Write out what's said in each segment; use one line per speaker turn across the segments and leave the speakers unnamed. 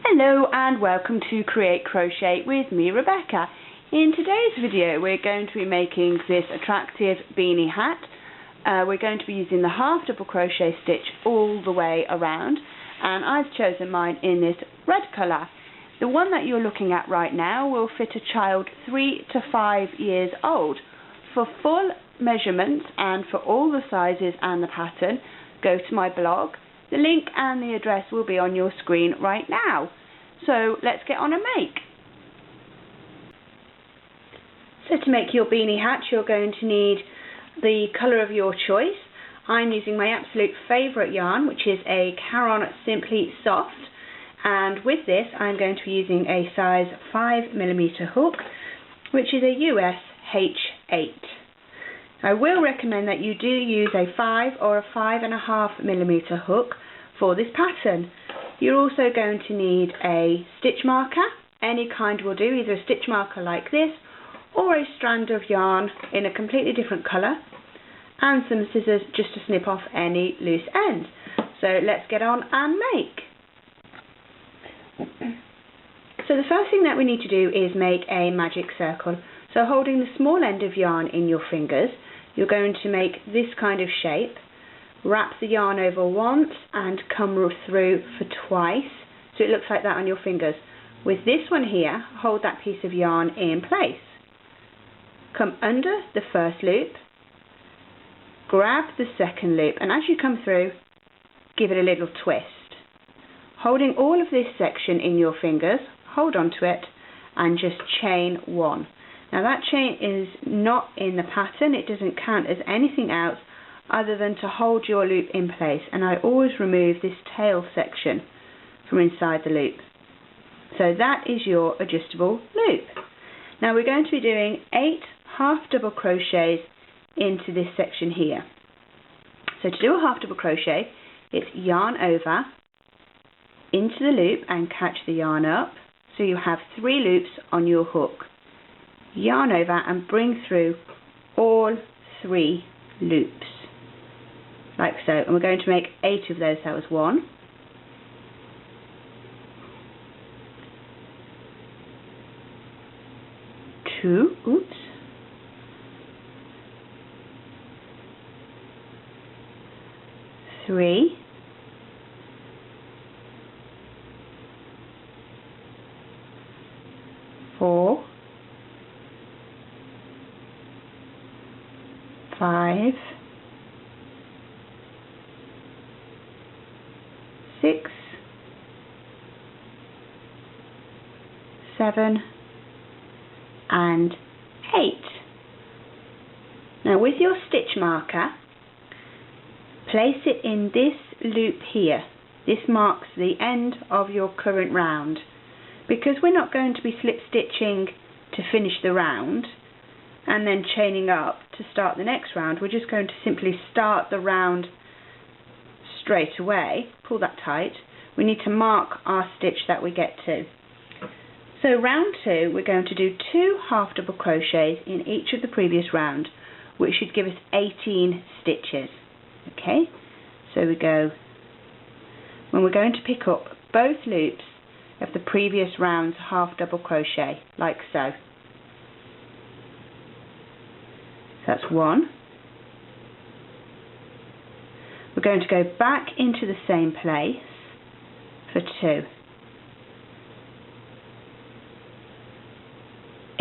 Hello and welcome to Create Crochet with me, Rebecca. In today's video we're going to be making this attractive beanie hat. We're going to be using the half double crochet stitch all the way around, and I've chosen mine in this red colour. The one that you're looking at right now will fit a child 3 to 5 years old. For full measurements and for all the sizes and the pattern, go to my blog. The link and the address will be on your screen right now. So let's get on and make. So to make your beanie hat, you're going to need the colour of your choice. I'm using my absolute favourite yarn, which is a Caron Simply Soft, and with this I'm going to be using a size 5mm hook, which is a US H8. I will recommend that you do use a 5 or a 5.5mm hook for this pattern. You're also going to need a stitch marker. Any kind will do, either a stitch marker like this or a strand of yarn in a completely different colour, and some scissors just to snip off any loose ends. So let's get on and make. So the first thing that we need to do is make a magic circle. So holding the small end of yarn in your fingers, you're going to make this kind of shape, wrap the yarn over once and come through for twice, so it looks like that on your fingers. With this one here, hold that piece of yarn in place. Come under the first loop, grab the second loop, and as you come through, give it a little twist. Holding all of this section in your fingers, hold on to it and just chain one. Now that chain is not in the pattern, it doesn't count as anything else other than to hold your loop in place, and I always remove this tail section from inside the loop. So that is your adjustable loop. Now we're going to be doing 8 half double crochets into this section here. So to do a half double crochet, it's yarn over, into the loop and catch the yarn up, so you have 3 loops on your hook. Yarn over and bring through all 3 loops, like so, and we're going to make 8 of those. That was 1, 2, 3, 4, 5, 6, 7, and 8. Now with your stitch marker, place it in this loop here. This marks the end of your current round. Because we're not going to be slip stitching to finish the round and then chaining up to start the next round, we're just going to simply start the round straight away. Pull that tight. We need to mark our stitch that we get to. So round 2, we're going to do 2 half double crochets in each of the previous round, which should give us 18 stitches. Okay, so we go, when we're going to pick up both loops of the previous round's half double crochet, like so. That's 1. We're going to go back into the same place for 2.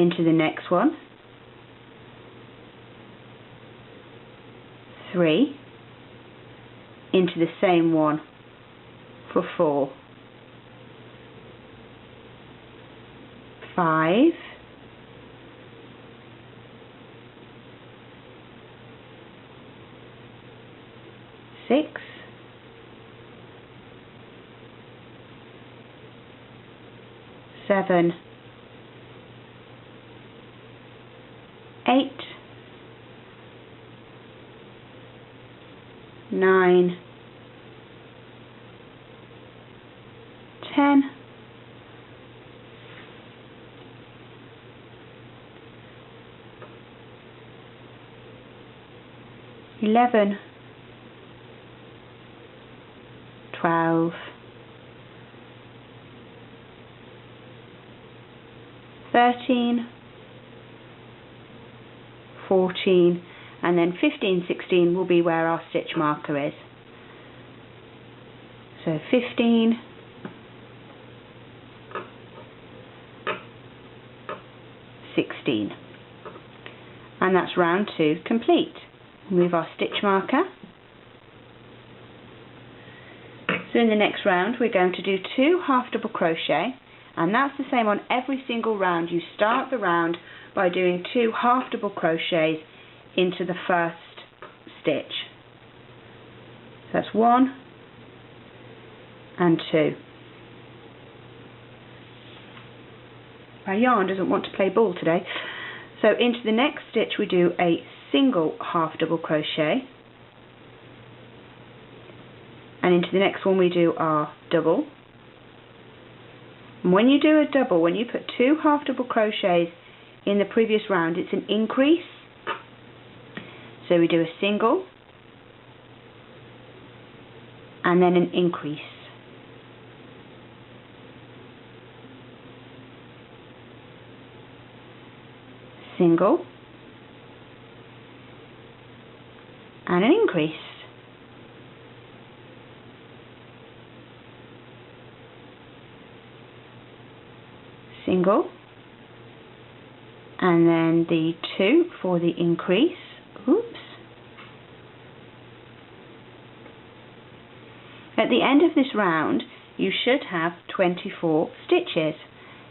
Into the next one. 3. Into the same one for 4. 5. 6. 7. 8. 9. 10. 11. 12, 13, 14, and then 15, 16 will be where our stitch marker is. So 15, 16, and that's round 2 complete. Move our stitch marker. So in the next round we're going to do 2 half double crochet, and that's the same on every single round. You start the round by doing 2 half double crochets into the first stitch. So that's 1 and 2. My yarn doesn't want to play ball today. So into the next stitch we do a single half double crochet, and into the next one we do our double. And when you do a double, when you put 2 half double crochets in the previous round, it's an increase. So we do a single and then an increase. Single and an increase. Single and then the 2 for the increase. Oops. At the end of this round you should have 24 stitches,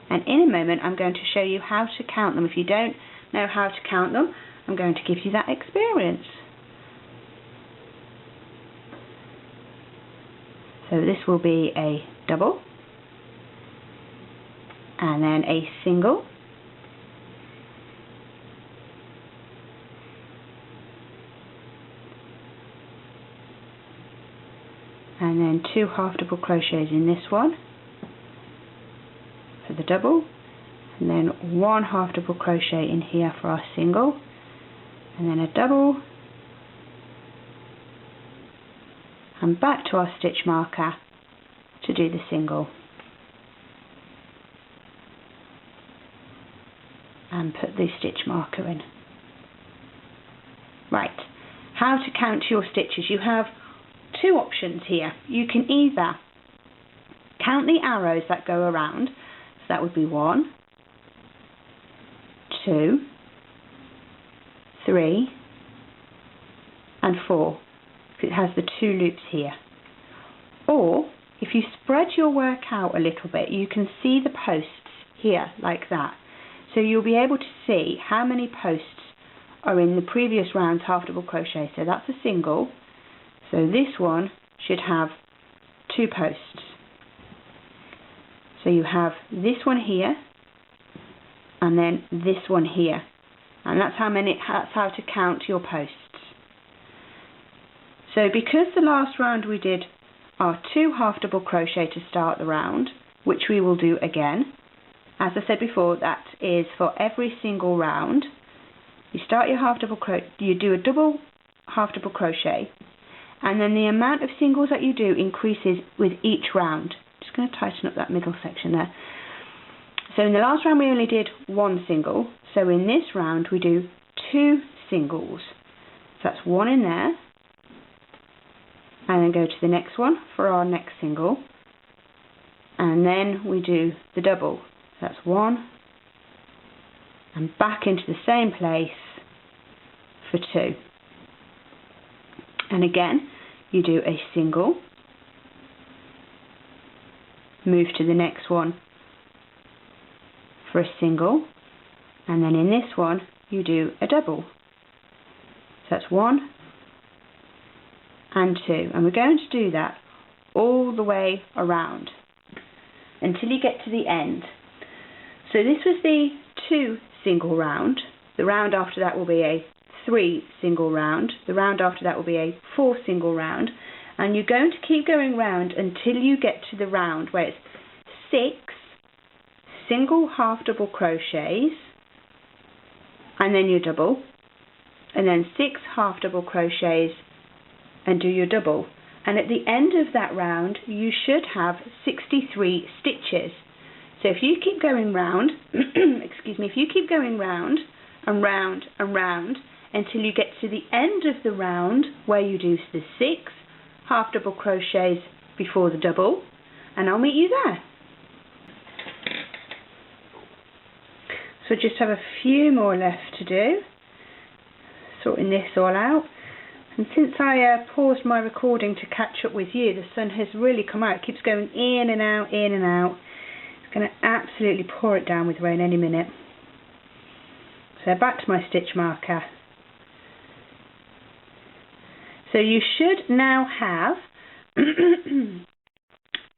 and in a moment I'm going to show you how to count them. If you don't know how to count them, I'm going to give you that experience. So this will be a double and then a single and then 2 half double crochets in this one for the double, and then 1 half double crochet in here for our single, and then a double, and back to our stitch marker to do the single, and put the stitch marker in. Right, how to count your stitches. You have 2 options here. You can either count the arrows that go around, so that would be 1, 2, 3 and 4, because it has the 2 loops here. Or if you spread your work out a little bit, you can see the posts here like that. So you'll be able to see how many posts are in the previous round's half double crochet. So that's a single. So this one should have 2 posts. So you have this one here and then this one here, and that's how to count your posts. So because the last round we did our 2 half double crochet to start the round, which we will do again, as I said before, that is for every single round. You start your half double crochet, you do a double half double crochet, and then the amount of singles that you do increases with each round. Just going to tighten up that middle section there. So in the last round we only did 1 single, so in this round we do 2 singles. So that's 1 in there, and then go to the next one for our next single, and then we do the double. So that's 1 and back into the same place for 2. And again you do a single, move to the next one for a single, and then in this one you do a double. So that's 1 and 2, and we're going to do that all the way around until you get to the end. So this was the 2 single round. The round after that will be a 3 single round. The round after that will be a 4 single round, and you're going to keep going round until you get to the round where it's 6 single half double crochets and then your double, and then 6 half double crochets and do your double, and at the end of that round you should have 63 stitches. So So if you keep going round, excuse me, if you keep going round and round and round until you get to the end of the round where you do the 6 half double crochets before the double, and I'll meet you there. So just have a few more left to do, sorting this all out. And since I paused my recording to catch up with you, the sun has really come out. It keeps going in and out, in and out. It's going to absolutely pour it down with rain any minute. So back to my stitch marker. So you should now have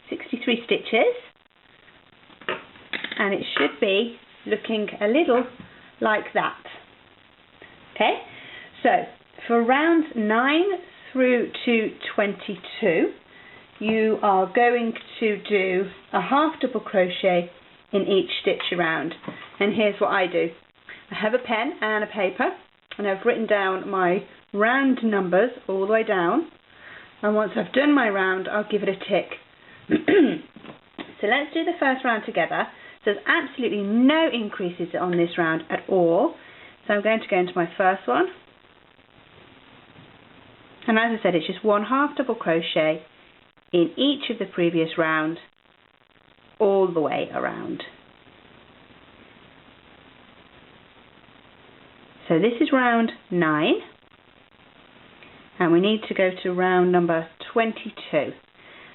63 stitches, and it should be looking a little like that. Okay, so for rounds 9 through to 22, you are going to do a half double crochet in each stitch around. And here's what I do. I have a pen and a paper, and I've written down my round numbers all the way down, and once I've done my round, I'll give it a tick. So let's do the first round together. So there's absolutely no increases on this round at all. So I'm going to go into my first one, and as I said, it's just 1 half double crochet in each of the previous rounds all the way around. So this is round 9, and we need to go to round number 22.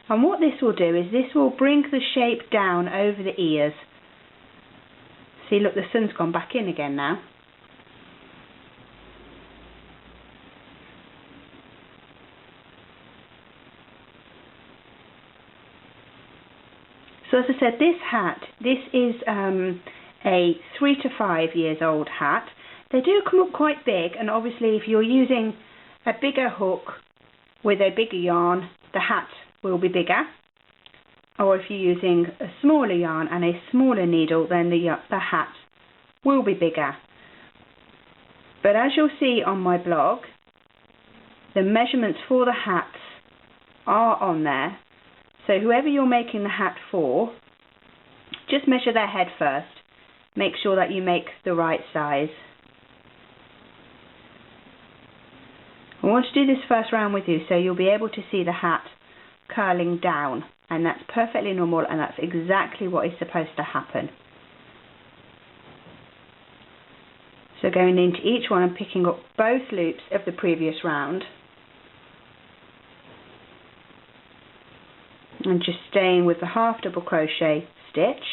And what this will do is this will bring the shape down over the ears. See, look, the sun's gone back in again now. So as I said, this hat, this is a 3 to 5 years old hat. They do come up quite big, and obviously if you're using a bigger hook with a bigger yarn, the hat will be bigger. Or if you're using a smaller yarn and a smaller needle, then the hat will be bigger. But as you'll see on my blog, the measurements for the hats are on there. So whoever you're making the hat for, just measure their head first. Make sure that you make the right size. I want to do this first round with you so you'll be able to see the hat curling down, and that's perfectly normal, and that's exactly what is supposed to happen. So going into each one and picking up both loops of the previous round, and just staying with the half double crochet stitch.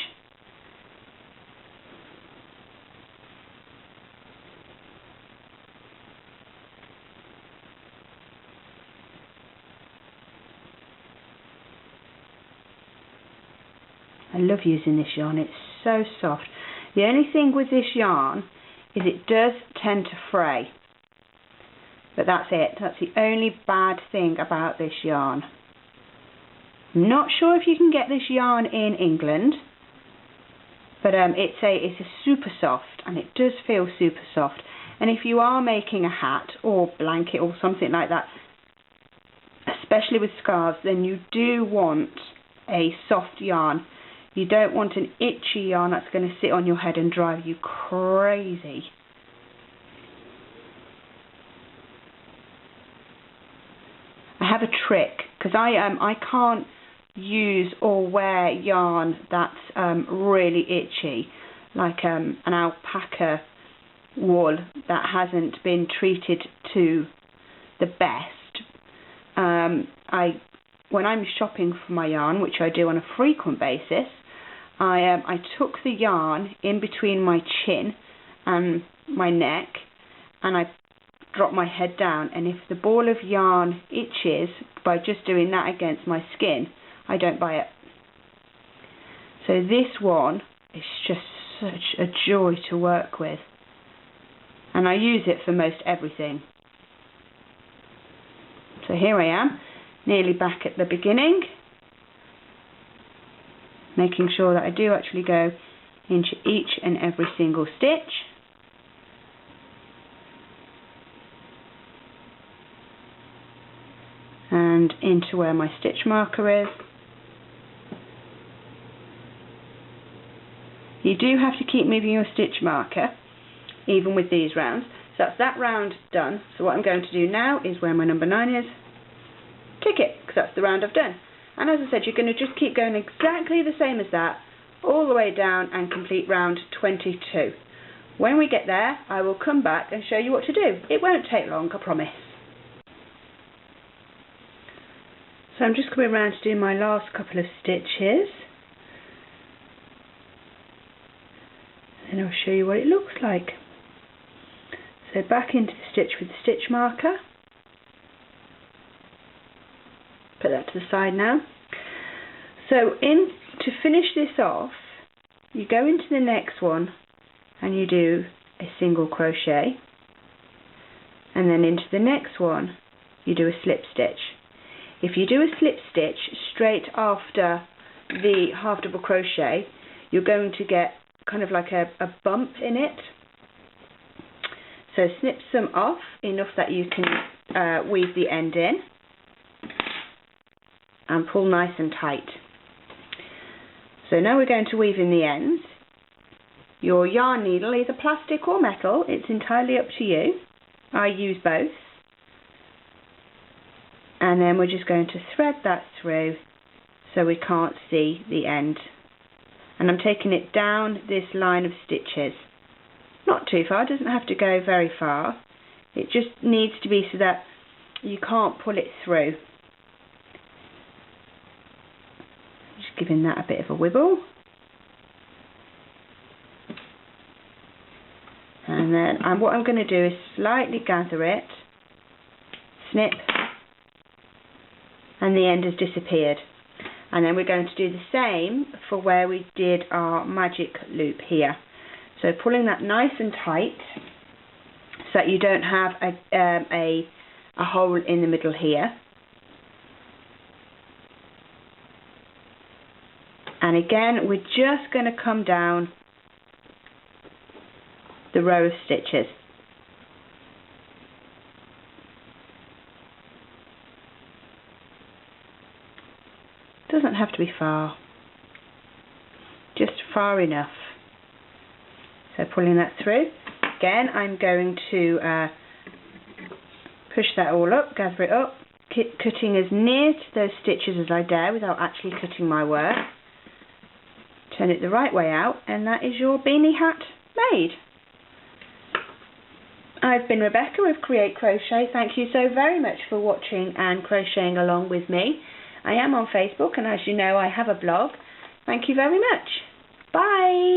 I love using this yarn, it's so soft. The only thing with this yarn is it does tend to fray, but that's it. That's the only bad thing about this yarn. I'm not sure if you can get this yarn in England, but it's a super soft, and it does feel super soft. And if you are making a hat or blanket or something like that, especially with scarves, then you do want a soft yarn. You don't want an itchy yarn that's going to sit on your head and drive you crazy. I have a trick, because I can't use or wear yarn that's really itchy, like an alpaca wool that hasn't been treated to the best. When I'm shopping for my yarn, which I do on a frequent basis, I took the yarn in between my chin and my neck, and I drop my head down, and if the ball of yarn itches by just doing that against my skin, I don't buy it. So this one is just such a joy to work with, and I use it for most everything. So here I am, nearly back at the beginning, making sure that I do actually go into each and every single stitch. And into where my stitch marker is. You do have to keep moving your stitch marker, even with these rounds. So that's that round done. So what I'm going to do now is where my number 9 is, tick it, because that's the round I've done. And as I said, you're going to just keep going exactly the same as that, all the way down and complete round 22. When we get there, I will come back and show you what to do. It won't take long, I promise. So I'm just coming around to do my last couple of stitches. And I'll show you what it looks like. So back into the stitch with the stitch marker. Put that to the side now. So to finish this off, you go into the next one and you do a single crochet, and then into the next one you do a slip stitch. If you do a slip stitch straight after the half double crochet, you're going to get kind of like a bump in it. So snip some off, enough that you can weave the end in, and pull nice and tight. So now we're going to weave in the ends. Your yarn needle, either plastic or metal, it's entirely up to you. I use both. And then we're just going to thread that through so we can't see the end. And I'm taking it down this line of stitches. Not too far, it doesn't have to go very far. It just needs to be so that you can't pull it through. Just giving that a bit of a wibble. And then what I'm going to do is slightly gather it, snip, and the end has disappeared. And then we're going to do the same for where we did our magic loop here. So pulling that nice and tight so that you don't have a hole in the middle here. And again, we're just going to come down the row of stitches. Doesn't have to be far, just far enough. So pulling that through. Again, I'm going to push that all up, gather it up, cutting as near to those stitches as I dare without actually cutting my work. Turn it the right way out, and that is your beanie hat made. I've been Rebecca with Create Crochet. Thank you so very much for watching and crocheting along with me. I am on Facebook, and as you know, I have a blog. Thank you very much. Bye.